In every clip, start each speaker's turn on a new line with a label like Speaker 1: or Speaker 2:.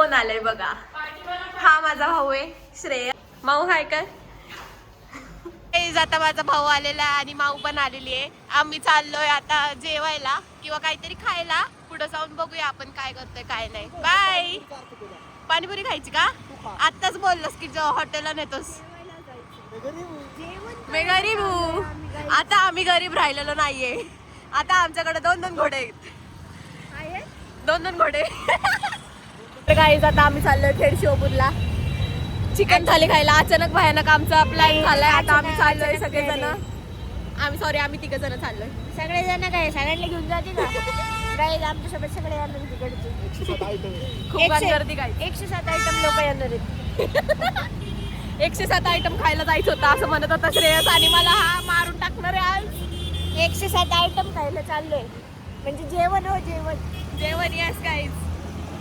Speaker 1: कोण आलंय बघा. हा माझा भाऊ आहे श्रेया. माऊ हाय काय? आता माझा भाऊ आलेला आहे आणि माऊ पण आलेली आहे. आम्ही चाललोय आता जेवायला किंवा काहीतरी खायला. पुढे जाऊन बघूया आपण काय करतोय काय नाही. बाय. पाणीपुरी खायची का? आत्ताच बोललोस की हॉटेलला नेतोस. मी गरीब हूँ. आता आम्ही गरीब राहिलेलो नाहीये. आता आमच्याकडे 2-2 घोडे आहेत. 2-2 घोडे. तर गाईज आता आम्ही चाललोय खेड शिवपूरला चिकन थाली खायला. अचानक भयानक आमचा प्लॅन झालाय. आता आम्ही चाललोय सगळेजण. आम्ही 3 जण चाललोय.
Speaker 2: सगळेजण काय सगळ्यांना घेऊन जाते का? गाईज आमच्यासोबत सगळे येणार आहेत तिकडचे.
Speaker 1: खूप गर्दी काय.
Speaker 2: 107 आयटम लोक येणार आहेत.
Speaker 1: 107 आयटम खायला जायचं होतं असं म्हणत होता श्रेयस आणि मला हा मारून टाकणार आहे आज.
Speaker 2: 107 आयटम खायला चाललोय म्हणजे जेवण हो
Speaker 1: जेवण येस गाईज.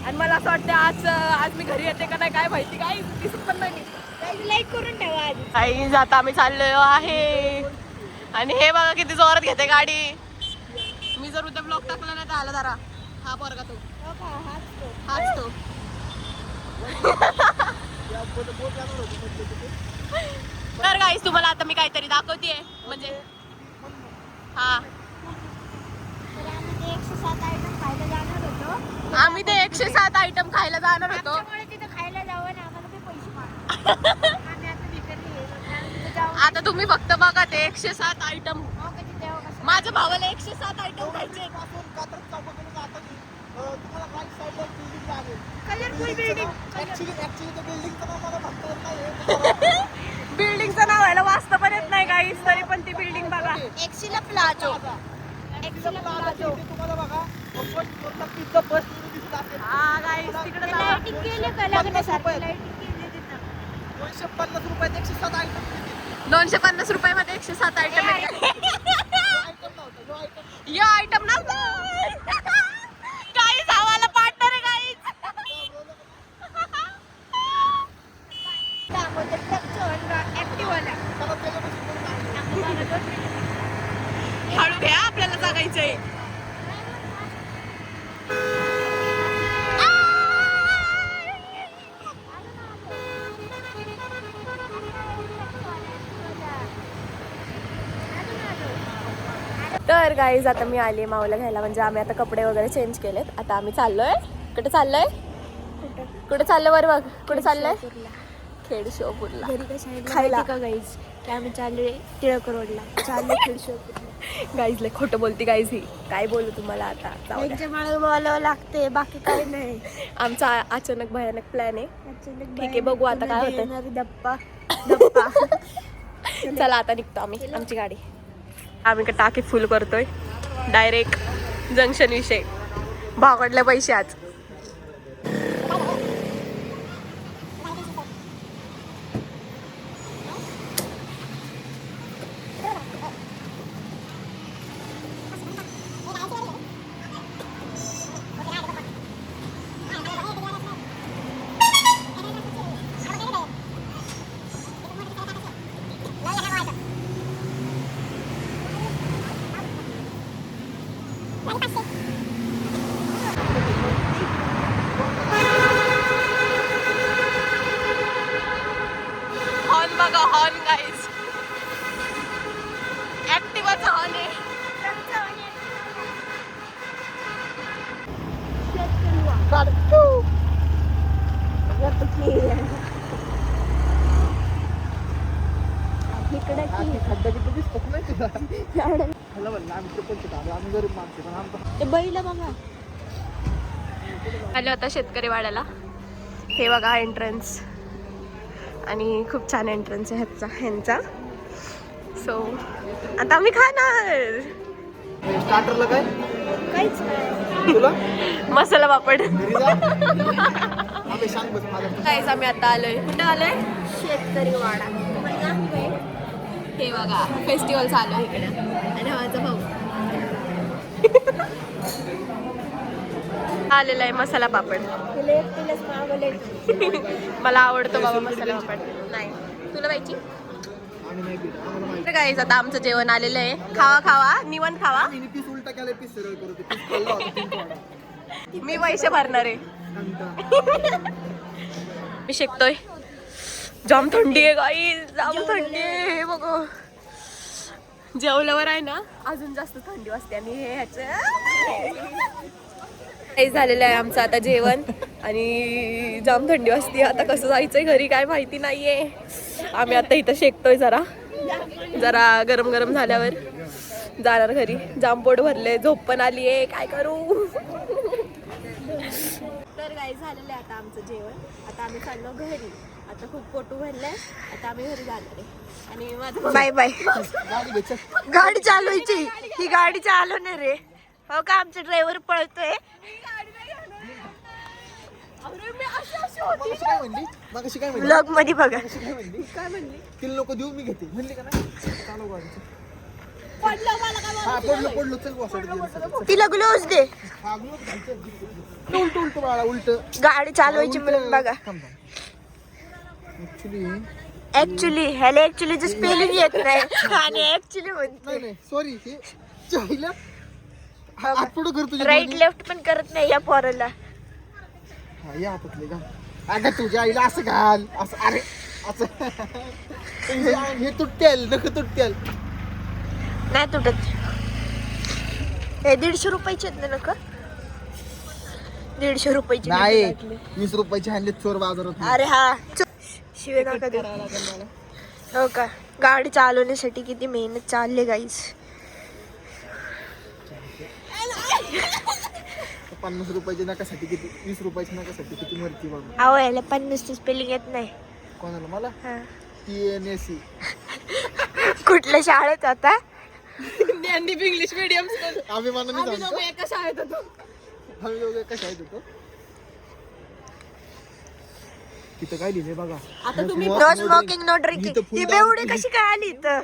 Speaker 1: आणि मला असं वाटतं आज मी घरी येते का नाही काय माहिती. काय दिसत पण नाही.
Speaker 2: लाईक करून ठेवा आधी.
Speaker 1: गाईज आता आम्ही चाललेलो आहे आणि हे बघा किती जोरात घेते गाडी. मी जर उद्या ब्लॉग टाकला नाही तर आला जरा. हा पोरगा तो. हाच तो. तर गाईज तुम्हाला आता मी काहीतरी दाखवतेय म्हणजे हा आम्ही ते 107 आयटम खायला जाणार होतो.
Speaker 2: तिथे खायला जावं ना आम्हाला काही पैसे मागा. आम्ही आता बिकट
Speaker 1: आता तुम्ही फक्त बघा ते 107 आयटम. माझ्या भावाला 107 आयटम खायचे.
Speaker 2: Colourful building.
Speaker 1: बिल्डिंगचं नाव व्हायला वाचतं पण येत नाही काहीच तरी पण ती बिल्डिंग बघा.
Speaker 2: Axilla palazzo.
Speaker 1: हा गाईस तिकडे
Speaker 2: लाइटिंग केली का लग्नासारखी लाइटिंग केली तिथं.
Speaker 1: 250 रुपयामध्ये 107 आयटम. यो आयटम नव्हता. गाईस आम्हाला पार्टनर आहे गाईस.
Speaker 2: दाखवते ट्रकचं ऍक्टिव्हला.
Speaker 1: हळू घ्या आपल्याला जगायचंय. तर गाईज आता मी आली माऊला घ्यायला म्हणजे आम्ही आता कपडे वगैरे चेंज केलेत. आता आम्ही चाललोय. कुठे चाललोय? कुठे चाललोय वर बघ. कुठे चाललोय? खेड शिवपूरला
Speaker 2: खायला का गाईज की आम्ही चाललोय टिळक रोडला. चाललोय खेड शिवपूरला.
Speaker 1: गाईज लय खोटं बोलती गाईज ही. काय बोलू तुम्हाला आता.
Speaker 2: त्यांच्या मागे बोलावं लागते बाकी काही नाही.
Speaker 1: आमचा अचानक भयानक प्लॅन आहे. ठीक आहे बघू आता काय होतं.
Speaker 2: धप्पा.
Speaker 1: चला आता निघतो आम्ही. आमची गाडी आम्ही टाकी फुल करतोय डायरेक्ट जंक्शन विषय. भावकडले पैसे आज. हॉर्न बघा हॉर्न गाईज. ऍक्टिवाचा हॉर्न आहे.
Speaker 2: बैल बघा.
Speaker 1: आलो आता शेतकरी वाड्याला. हे बघा एंट्रन्स आणि खूप छान एंट्रन्स आहे ह्यांचा. सो आता आम्ही खाणार.
Speaker 3: स्टार्टरला काय
Speaker 2: काहीच नाही.
Speaker 3: तुला
Speaker 1: मसाला पापड.
Speaker 3: आम्ही सांग बस माझा.
Speaker 1: काहीच आम्ही आता आलोय. कुठे आलोय?
Speaker 2: शेतकरी वाडा. तुम्हाला नाव काय?
Speaker 1: हे बघा फेस्टिवल चालू आहे इकडे आणि माझा भाऊ आलेला आहे मसाला पापड.
Speaker 2: तिला एकटीलाच मागवले.
Speaker 1: मला आवडतो बाबा मसाला पापड. नाही तुला पाहिजे? तर गाईज आता आमचं जेवण आलेलं आहे. खावा खावा निवांत खावा.
Speaker 3: पीस उलटा केलाय पीस सरळ करू. पीस खाल्ला होता 3 वाडा.
Speaker 1: मी पैसे भरणार आहे. मी शेकतोय. जाम थंडी आहे गाई, जाम थंडी आहे बघ. जेवल्यावर आहे ना अजून जास्त थंडी वाजते. आणि हे हे झालेलं आहे आमचं आता जेवण आणि जाम थंडी वाजते. आता कसं जायचंय घरी काय माहिती नाहीये. आम्ही आता इथं शेकतोय जरा गरम गरम झाल्यावर जाणार घरी. जाम पोट भरले, झोप पण आली आहे, काय करू. तर काय झालेलं आहे आता आमचं जेवण. आता आम्ही चाललो घरी. आता खूप पोटू भरलंय, आता आम्ही घरी जाणार आहे. आणि माझं
Speaker 2: बाय बाय.
Speaker 1: गाडी चालवायची, ही गाडी चालवणार रे.
Speaker 2: हो का, आमचा ड्रायव्हर पळतोय.
Speaker 3: मागाशी काय म्हणली?
Speaker 2: ब्लॉग मध्ये बघा.
Speaker 1: काय म्हणली?
Speaker 3: तिला नको देऊ, मी घेते म्हणली का नाही? चालव गाडीचं. हा, पडलो चल वासड.
Speaker 2: तिला ग्लोव्ज दे.
Speaker 3: उलट बाळा उलट.
Speaker 2: गाडी चालवायची म्हणून बघा. ऍक्च्युली ह्याला ऍक्च्युलीचं स्पेलिंग येत नाही आणि ऍक्च्युली म्हणते.
Speaker 3: नाही सॉरी, हे चायला हात पुढं कर तुझ्या
Speaker 2: राईट
Speaker 3: दोन्ही.
Speaker 2: लेफ्ट पण करत नाही या पोराला.
Speaker 3: हा, या हातातले घाल. अगं तुझ्या आईला असं घाल, असं. अरे असं हे तुटतेल, नख तुटतेल.
Speaker 2: नाही तुटत. हे 150 रुपयाचे आहेत ना. 150 रुपयाचे
Speaker 3: नाही,
Speaker 2: भेटले.
Speaker 3: 20 रुपयाचे आणले चोर बाजारात.
Speaker 2: अरे हा, शिवे नका देऊ. हो का, गाडी चालवण्यासाठी किती मेहनत चालले गाईस.
Speaker 3: 50 रुपयाच्या नकासाठी किती, 20 रुपयाच्या नकासाठी किती मरती बघ.
Speaker 2: अहो याला 50 स्पेलिंग येत नाही.
Speaker 3: कोणाला? मला
Speaker 2: हा.
Speaker 3: TNSE.
Speaker 2: कुठल्या शाळेत आता?
Speaker 1: Gyandeep English medium school.
Speaker 3: आम्ही मानाने
Speaker 1: आम्ही
Speaker 3: सांगतो.
Speaker 1: दोघं एका शाळेत होतो.
Speaker 3: आम्ही दोघं एका शाळेत होतो. तिथं काय लिहिले बघा.
Speaker 1: आता तुम्ही
Speaker 2: नो स्मोकिंग नो ड्रिंकिंग.
Speaker 3: इथं फुल
Speaker 2: ही बेवडी कशी काय आली इथं?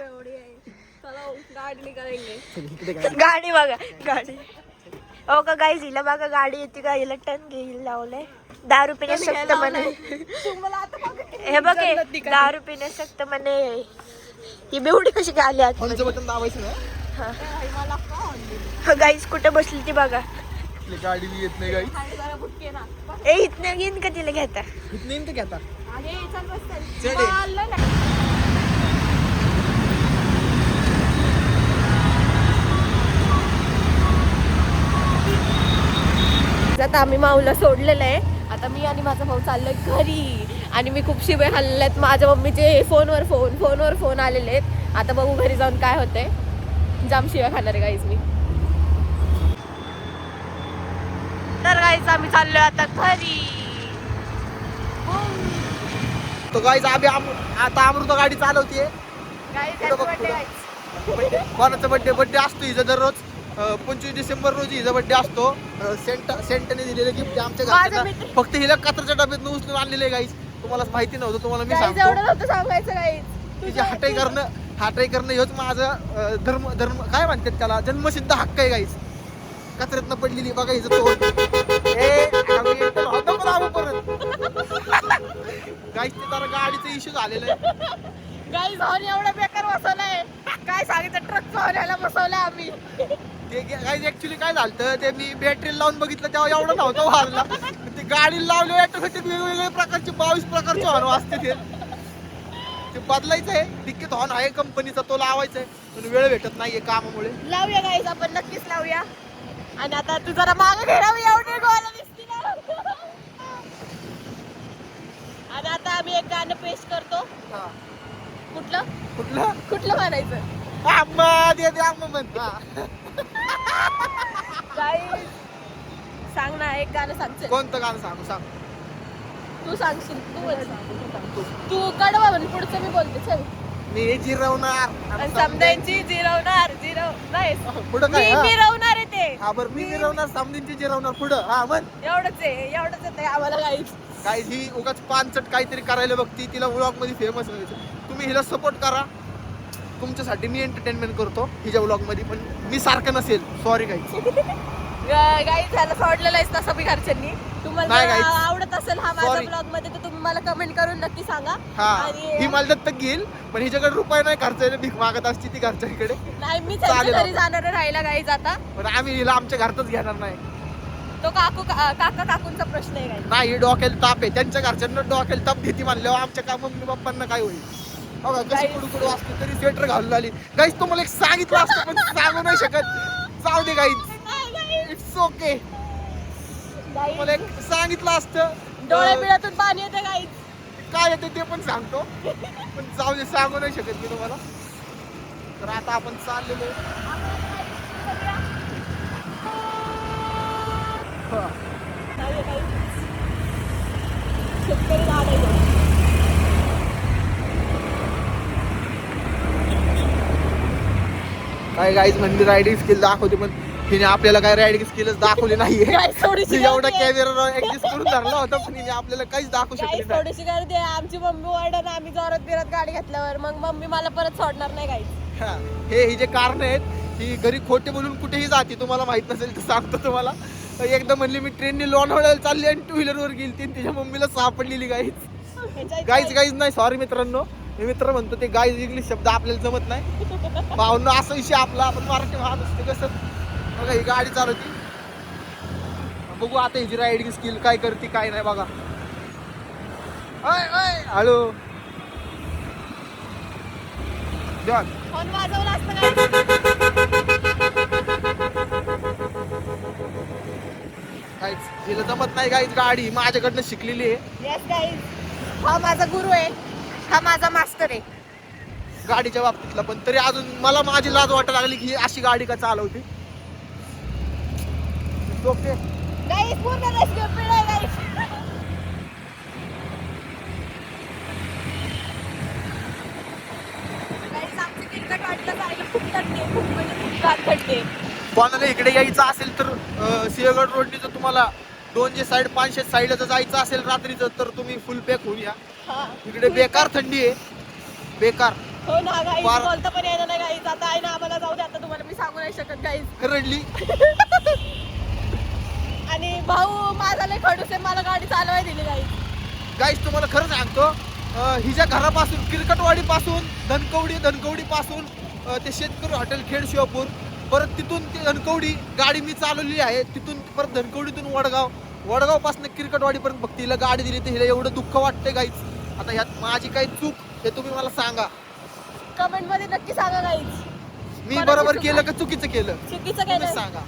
Speaker 1: चला गाडी निघालेंगे.
Speaker 3: इकडे काय
Speaker 2: गाडी बघा, गाडी. हो का गाईज, हिला बघा गाडी येते का, हिला टन घेईल लावलंय. 10 पिण्यास सक्त म्हणे.
Speaker 1: तुम्हाला आता बघा.
Speaker 2: हे बघे, 10 पिण्यास सक्त म्हणे. ही बेवडी कशी काय आली आत?
Speaker 3: ऑनचं बटन दाबायचं ना.
Speaker 2: गाईज कुठं बसली ती बघा.
Speaker 3: आपली गाडी बी येत नाही गाई.
Speaker 1: जरा बुटके ना.
Speaker 2: ए इथनं घेईन का तिला घेता?
Speaker 3: इथं नेमकं घेता.
Speaker 1: अरे चल बस चल.
Speaker 3: चल ये.
Speaker 1: चाललं ना. आता आम्ही माऊला सोडलेलं आहे. आता मी आणि माझा भाऊ चाललोय घरी. आणि मी खूप शिवे खाल्लेले आहेत. माझ्या मम्मीचे फोनवर फोन आलेले आहेत. आता बघू घरी जाऊन काय होतंय. जाम शिव्या खाणार आहे गाईज मी. तर गाईज आम्ही चाललोय आता घरी.
Speaker 3: तो गाईज आता अमृत गाडी चालवतीये.
Speaker 1: गाईज
Speaker 3: कुठं बघ, कुठं? कोणाचा बर्थडे असतो हिचा दररोज. 25 डिसेंबर रोजी हिचा बर्थडे असतो. सेंटने दिलेले गिफ्ट आमच्या घरच्या. फक्त हिला कात्रच्या डब्यात उचलून आणलेले गाईज. तुम्हाला माहिती नव्हतं, तुम्हाला मी सांगतो.
Speaker 1: एवढं नव्हतं सांगायचं गाईज.
Speaker 3: तिची हाटाई करणं हेच माझं धर्म काय म्हणतात त्याला, जन्मसिद्ध हक्क आहे गाईज. कचऱ्यातनं पडलेली बघा हिचं तोंड. गाईज ते जरा गाडीचा इश्यू झालेला आहे.
Speaker 1: गाईज हॉर्न एवढा बेकार बसवलाय, काय सांगितलं. ट्रकचा हॉर्न याला बसवलाय आम्ही.
Speaker 3: ते गाईज ऍक्च्युली काय झालं, ते मी बॅटरी लावून बघितलं तेव्हा एवढं नव्हतं वाजला. ते गाडी लावली ऑटोमॅटिक वेगवेगळ्या प्रकारचे 22 प्रकारचे हॉर्न वाजते. ते बदलायचं आहे. डिक्कीत हॉर्न आहे कंपनीचा, तो लावायचा आहे. पण वेळ भेटत नाहीये कामामुळे.
Speaker 1: लावूया गाईज, आपण नक्कीच लावूया. आणि आता तू जरा मागं घेरावी, एवढे गोळा दिसती ना. आणि आता आम्ही एक गाणं पेश करतो. कुठलं
Speaker 3: कुठलं
Speaker 1: म्हणायचं?
Speaker 3: आम्हा दे आम्हा म्हण.
Speaker 1: गाईज सांग ना, एक गाणं सांग.
Speaker 3: कोणतं गाणं सांग.
Speaker 1: तू सांगशील. तू कडवा म्हण, पुढचं मी बोलते. चल.
Speaker 3: मी जिरवणार
Speaker 1: आणि समजायची जिरवणार नाही.
Speaker 3: पुढं काय?
Speaker 1: मी मिरवणार आहे ते.
Speaker 3: हा बरं, मी जिरवणार, समधींची जिरवणार. पुढं हा म्हण.
Speaker 1: एवढंच आहे आम्हाला गाईज.
Speaker 3: काय ही उगाच पानचट काहीतरी करायला बघती. तिला व्लॉग मध्ये फेमस व्हायचं. तुम्ही हिला सपोर्ट करा. तुमच्यासाठी मी एंटरटेनमेंट करतो हिच्या व्लॉग मध्ये, पण मी सारखं नसेल. Sorry guys.
Speaker 1: गाईज त्याला सोडलेलं आहेस तसं मी घरच्यांनी. तुम्हाला
Speaker 3: नाही
Speaker 1: जर
Speaker 3: guys.
Speaker 1: आवडत असेल हा माझ्या
Speaker 3: Sorry.
Speaker 1: ब्लॉग मध्ये, तर तुम्ही मला कमेंट करून नक्की सांगा.
Speaker 3: हा,
Speaker 1: आणि
Speaker 3: ही मला दत्तक घेईल, पण हिच्याकडे रुपये नाही खर्चायला. भीक मागत असते ती घरच्याकडे.
Speaker 1: नाही, मी
Speaker 3: चालेल.
Speaker 1: त्यांच्या घरी जाणार आहे राहायला गाईज आता.
Speaker 3: पण आम्ही हिला आमच्या घरातच घेणार नाही.
Speaker 1: तो काका काकूंचा प्रश्न आहे guys.
Speaker 3: नाही डोक्याला ताप आहे, त्यांच्या घरच्यांना डोक्याला ताप देते म्हणल्यावर आमच्या का मम्मी पप्पांना काय होईल. बघा कशी
Speaker 1: Guys.
Speaker 3: कुडकुड वाजते तरी स्वेटर घालून आली. गाईज तुम्हाला एक सांगितलं असतं पण सांगू नाही शकत. जाऊ दे गाईज, इट्स ओके.
Speaker 1: Guys,
Speaker 3: मला एक सांगितलं असतं
Speaker 1: डोळे पिळातून पाणी येते गाईज.
Speaker 3: काय येते ते पण सांगतो, पण जाऊ दे सांगू नाही शकत मी तुम्हाला. तर आता आपण चाललेलो
Speaker 1: शेतकरी लाडायचं.
Speaker 3: काय गाईज म्हणजे रायडिंग स्किल दाखवते, पण तिने आपल्याला काय रायडिंग स्किलच दाखवली नाहीये.
Speaker 1: Guys, थोडीशी
Speaker 3: ती एवढा
Speaker 1: गर्दी आहे.
Speaker 3: कॅमेरा ऍडजस्ट करून धरला होता, पण हिने आपल्याला काहीच दाखवू शकली
Speaker 1: Guys,
Speaker 3: नाही.
Speaker 1: थोडीशी गर्दी आहे. आमची मम्मी ओरडन आम्ही जोरात बिरात गाडी घेतल्यावर, मग मम्मी मला परत सोडणार नाही गाईज.
Speaker 3: हा, ही जे कारण आहेत ही घरी खोटे बोलून कुठेही जाते. तुम्हाला माहित नसेल तर सांगतो तुम्हाला. एकदा म्हणली मी ट्रेनने लोणावळ्याला चालली आणि 2 व्हीलर वर गेली, तिच्या मम्मीला सापडलेली गाईज नाही सॉरी मित्रांनो, मी मित्र म्हणतो ते गाईज इंग्लिश शब्द आपल्याला जमत नाही. भावना असा विषय आपला, आपण मराठी वाहत असते कसं. बघा ही गाडी चालवती, बघू आता हिची रायडिंग स्किल काय करते काय नाही. बघा हॅलो जॉन,
Speaker 1: फोन वाजवला असतं guys.
Speaker 3: काहीच हिला जमत नाही गाईज. गाडी माझ्याकडनं शिकलेली आहे
Speaker 1: Yes, guys. हा माझा गुरु आहे, हा माझा मास्टर आहे.
Speaker 3: गाडीच्या बाबतीतला. पण तरी अजून मला माझी लाज वाटायला लागली की ही अशी गाडी का चालवते. ओके
Speaker 1: गाईस पूर्ण रेस्क्यू पिळाय गाईस. गाईस आमची किरकट वाटलं जायला खूप थंडी, खूप म्हणजे खूप गार थंडी.
Speaker 3: कोणाला इकडे यायचं असेल तर सिंहगड रोडनी जर तुम्हाला 200 साईड 500 साईडला जर जायचं असेल रात्रीचं तर तुम्ही फुल पॅक होऊन या.
Speaker 1: हा.
Speaker 3: इकडे बेकार थंडी आहे, बेकार.
Speaker 1: हो ना गाईस,
Speaker 3: बार-
Speaker 1: बोलता पण येणार नाही गाईस. आता आहे ना आम्हाला जाऊ दे, आता तुम्हाला मी सांगू नाही शकत गाईस.
Speaker 3: रडली.
Speaker 1: आणि भाऊ माझा लय खडूस आहे, मला गाडी चालवाय दिली गाईस.
Speaker 3: गाईस तुम्हाला खरं सांगतो, हिच्या घरापासून किरकटवाडी पासून धनकवडी पासून ते शेतकरी हॉटेल खेड शिवापूर, परत तिथून ते धनकवडी गाडी मी चालवलेली आहे. तिथून परत धनकवडीतून वडगाव पासून किरकटवाडी पर्यंत फक्त हिला गाडी दिली तर हिला एवढं दुःख वाटतंय गाईच. आता ह्यात माझी काही चूक हे तुम्ही मला सांगा,
Speaker 1: कमेंट मध्ये नक्की सांगा गाईस.
Speaker 3: मी बरोबर केलं का चुकीचं केलं
Speaker 1: चुकीचं
Speaker 3: तुम्ही
Speaker 1: केलं.
Speaker 3: सांगा.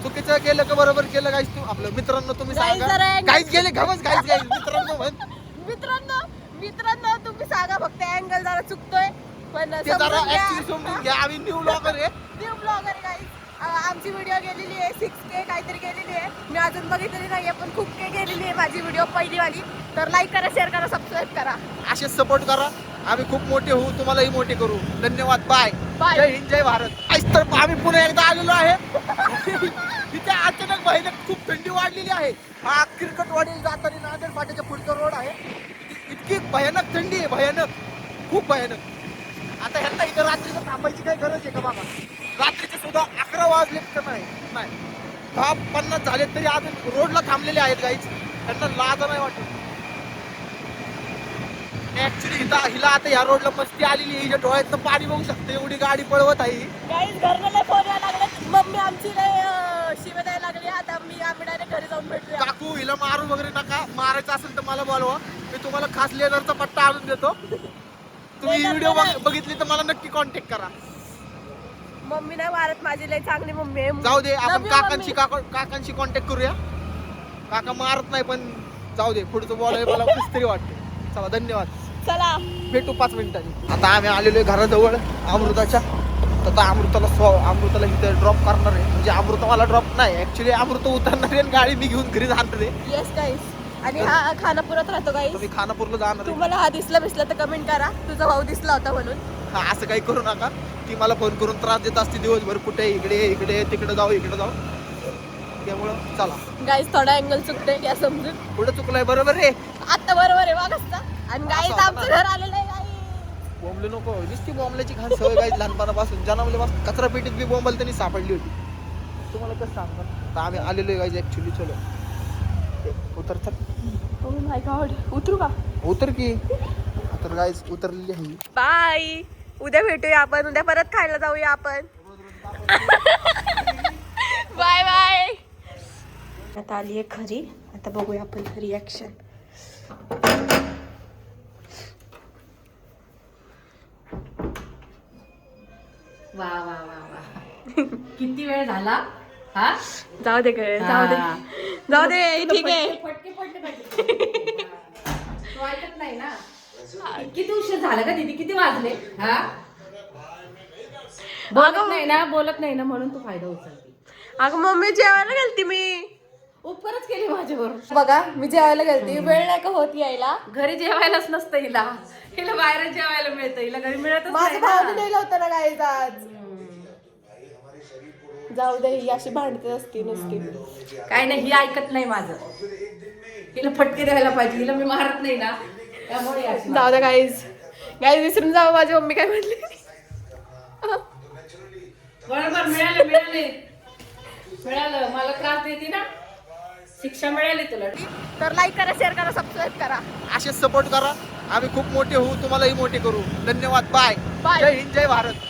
Speaker 3: चुकीचं केलं का बरोबर केलं गाईस? आपलं मित्रांनो तुम्ही
Speaker 1: Guys,
Speaker 3: सांगा.
Speaker 1: जरा
Speaker 3: गाईस गेले घाबच गाईस मित्रांनो म्हण.
Speaker 1: मित्रांनो तुम्ही सांगा, फक्त अँगल जरा चुकतोय पण
Speaker 3: ते जरा ऍक्च्युअली समजून घ्या, आम्ही न्यू ब्लॉगर आहे.
Speaker 1: न्यू ब्लॉगर गाईस. आमची व्हिडिओ गेलेली आहे 6K काहीतरी गेलेली आहे. मी अजून बघितलेली नाहीये, पण खूप K गेलेली आहे माझी व्हिडिओ पहिलीवाली. तर लाईक करा, शेअर करा, सबस्क्राईब करा.
Speaker 3: असेच सपोर्ट करा. आम्ही खूप मोठे होऊ, तुम्हालाही मोठे करू. धन्यवाद. बाय.
Speaker 1: Bye.
Speaker 3: जय हिंद, जय भारत. आज तर आम्ही पुन्हा एकदा आलेलो आहे. तिथे अचानक भयानक खूप थंडी वाढलेली आहे. हा किरकटवाडी जाताना नांदेड फाट्याच्या पुढचा रोड आहे. इतकी भयानक थंडी आहे, भयानक, खूप भयानक. आता ह्यांना इथं रात्रीचं थांबायची काही गरज आहे का बाबा? रात्रीचे सुद्धा 11 वाजले तर नाही 10:50 झाले तरी अजून रोडला थांबलेले आहेत गाईच. त्यांना लाज नाही वाटत. ऍक्च्युली हिला आता ह्या रोडला मस्ती आलेली आहे. हिच्या डोळ्यातनं पाणी बघू शकते, एवढी गाडी पळवत आहे.
Speaker 1: गाईस घरनं लय फोन यायला लागले, मम्मी आमची लय शिव्या द्यायला लागली. आता आम्ही डायरेक्ट घरी जाऊन भेटूया.
Speaker 3: काकू हिला मारू वगैरे नका. मारायचं असेल तर मला बोलवा, मी तुम्हाला खास लेदरचा पट्टा आणून देतो. तुम्ही ही व्हिडिओ बघितली तर मला नक्की कॉन्टॅक्ट करा.
Speaker 1: मम्मी नाही मारत, माझी लय चांगली मम्मी आहे.
Speaker 3: जाऊ दे, आपण
Speaker 1: Love you,
Speaker 3: काकांशी कॉन्टॅक्ट करूया. काका मारत नाही, पण जाऊ दे, पुढचं बोलायला मला कसं तरी वाटतं. चला धन्यवाद,
Speaker 1: चला
Speaker 3: भेटू 5 मिनिटांनी. आता आम्ही आलेलो आहे घराजवळ अमृताच्या. आता अमृताला इथे ड्रॉप करणार आहे. म्हणजे अमृता मला ड्रॉप नाही, ऍक्च्युली अमृता उतरणार आहे आणि गाडी मी घेऊन घरी जाणार आहे.
Speaker 1: येस गाईस. आणि हा खानापुरात राहतो गाईस.
Speaker 3: तुम्ही खानापूरला जाणार आहे.
Speaker 1: तुम्हाला हा दिसला तर कमेंट करा, तुझा भाऊ दिसला होता म्हणून.
Speaker 3: हा असं काही करू नका. ती मला फोन करून त्रास देत असते दिवसभर, कुठे इकडे तिकडे जाऊ इकडे जाऊ. त्यामुळं चला
Speaker 1: गाईस थोडा अँगल चुकते या समजून.
Speaker 3: पुढे चुकलंय बरोबर रे.
Speaker 1: आता बरोबर आहे वागसता. आणि गाईस आमचं घर आलेलं आहे गाईस.
Speaker 3: बोंबले नको, नुसती बोंबल्याची घाण सवय गाईज लहानपणापासून. जन्मल्यापासून कचरा पेटीत बी बोंबल त्यांनी सापडली होती. तुम्हाला कसं सांगणार. तर आम्ही आलेलो आहे गाईज ऍक्च्युली. चलो उतर चल.
Speaker 1: ओह माय गॉड, उतरू का?
Speaker 3: उतर की. तर गाईज उतरलेली आहे.
Speaker 1: बाय. उद्या भेटूया आपण, उद्या परत खायला जाऊया आपण. Bye bye.
Speaker 2: आता आली आहे खरी. आता बघूया आपण रिॲक्शन.
Speaker 1: वा वा वा वा किती वेळ झाला हा.
Speaker 2: जाऊ दे काय, जाऊ दे जाऊ दे, ठीक आहे.
Speaker 1: फटके पडले पाहिजे. तू ऐकत नाही ना. किती उशीर झाला का दीदी, किती वाजले हा. बोलत नाही ना म्हणून तू फायदा उचलते.
Speaker 2: अगं मम्मी जेवायला गेलती मी.
Speaker 1: उपकारच केली माझ्यावर.
Speaker 2: बघा मी जेवायला गेलती, वेळ नाही का होत यायला.
Speaker 1: घरी जेवायलाच नसतं हिला. हिला बाहेर जेवायला मिळतं, हिला घरी मिळतच
Speaker 2: माझं
Speaker 1: नाही ना.
Speaker 2: भावने दिलं होतं ना गाईज आज. जाऊ दे, ही अशी भांडते असती नुसती.
Speaker 1: काय नाही, ही ऐकत नाही माझं. हिला फटके द्यायला पाहिजे, हिला मी मारत नाही ना त्यामुळे अशी.
Speaker 2: जाऊ दे गाईज, गाईज विसरून जाऊ माझी मम्मी काय म्हणली.
Speaker 1: बरोबर मिळालं मला त्रास देते ना, शिक्षा मिळाली तुला.
Speaker 2: तर लाईक करा, शेअर करा, सबस्क्राईब करा.
Speaker 3: असेच सपोर्ट करा. आम्ही खूप मोठे होऊ, तुम्हालाही मोठे करू. धन्यवाद. बाय.
Speaker 2: Bye.
Speaker 3: जय हिंद, जय भारत.